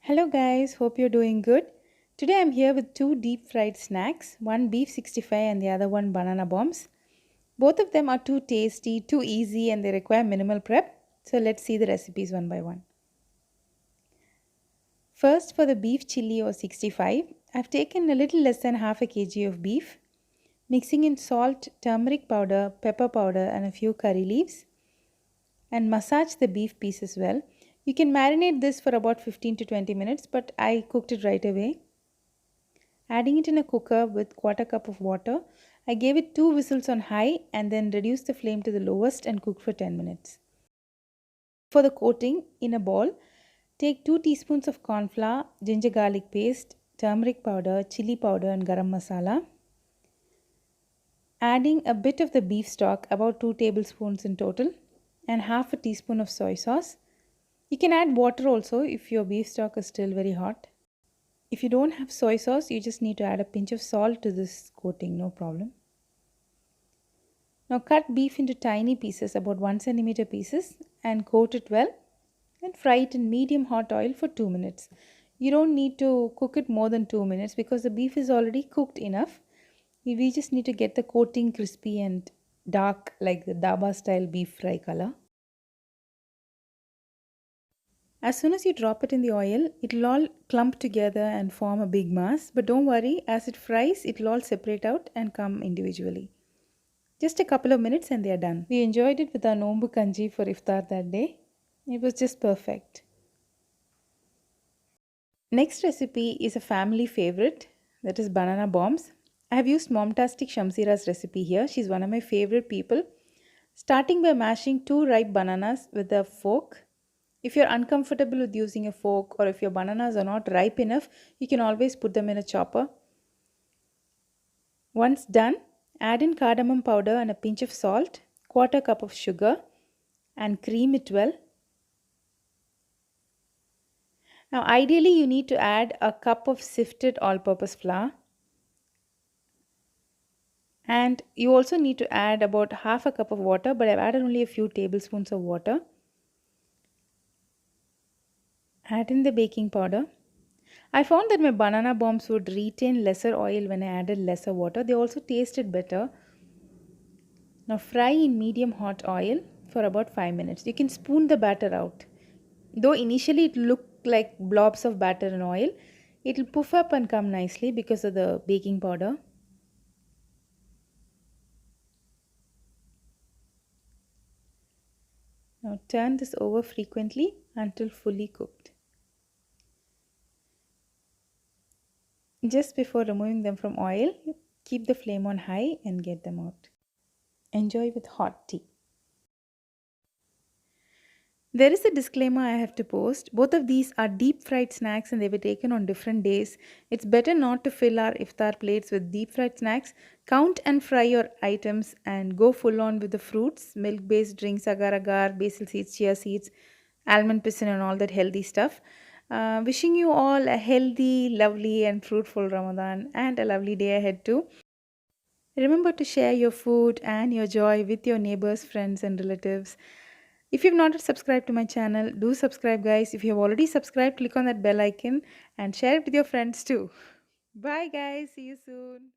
Hello guys, hope you're doing good. Today I'm here with two deep fried snacks, one beef-65 and the other one banana bombs. Both of them are too tasty, too easy and they require minimal prep. So let's see the recipes one by one. First for the beef chili or 65, I've taken a little less than half a kg of beef, mixing in salt, turmeric powder, pepper powder and a few curry leaves and massage the beef pieces well. You can marinate this for about 15 to 20 minutes but I cooked it right away. Adding it in a cooker with quarter cup of water, I gave it 2 whistles on high and then reduced the flame to the lowest and cooked for 10 minutes. For the coating, in a bowl, take 2 teaspoons of corn flour, ginger garlic paste, turmeric powder, chili powder and garam masala. Adding a bit of the beef stock, about 2 tablespoons in total, and half a teaspoon of soy sauce. You can add water also if your beef stock is still very hot. If you don't have soy sauce, you just need to add a pinch of salt to this coating, no problem. Now cut beef into tiny pieces, about 1 centimeter pieces, and coat it well and fry it in medium hot oil for 2 minutes. You don't need to cook it more than 2 minutes because the beef is already cooked enough. We just need to get the coating crispy and dark like the dhaba style beef fry color. As soon as you drop it in the oil, it will all clump together and form a big mass. But don't worry, as it fries, it will all separate out and come individually. Just a couple of minutes and they are done. We enjoyed it with our nombu kanji for iftar that day. It was just perfect. Next recipe is a family favorite, that is banana bombs. I have used Momtastic Shamseera's recipe here. She's one of my favorite people. Starting by mashing 2 ripe bananas with a fork. If you're uncomfortable with using a fork or if your bananas are not ripe enough, you can always put them in a chopper. Once done, add in cardamom powder and a pinch of salt, quarter cup of sugar and cream it well. Now ideally you need to add a cup of sifted all-purpose flour. And you also need to add about half a cup of water, but I've added only a few tablespoons of water. Add in the baking powder. I found that my banana bombs would retain lesser oil when I added lesser water. They also tasted better. Now fry in medium hot oil for about 5 minutes. You can spoon the batter out. Though initially it looked like blobs of batter and oil, it will puff up and come nicely because of the baking powder. Now turn this over frequently until fully cooked. Just before removing them from oil, keep the flame on high and get them out. Enjoy with hot tea. There is a disclaimer I have to post. Both of these are deep fried snacks and they were taken on different days. It's better not to fill our iftar plates with deep fried snacks. Count and fry your items and go full on with the fruits, milk based drinks, agar agar, basil seeds, chia seeds, almond piston and all that healthy stuff. Wishing you all a healthy, lovely and fruitful Ramadan and a lovely day ahead too. Remember to share your food and your joy with your neighbors, friends and relatives. If you've not subscribed to my channel, do subscribe guys. If you have already subscribed, click on that bell icon and share it with your friends too. Bye guys, see you soon.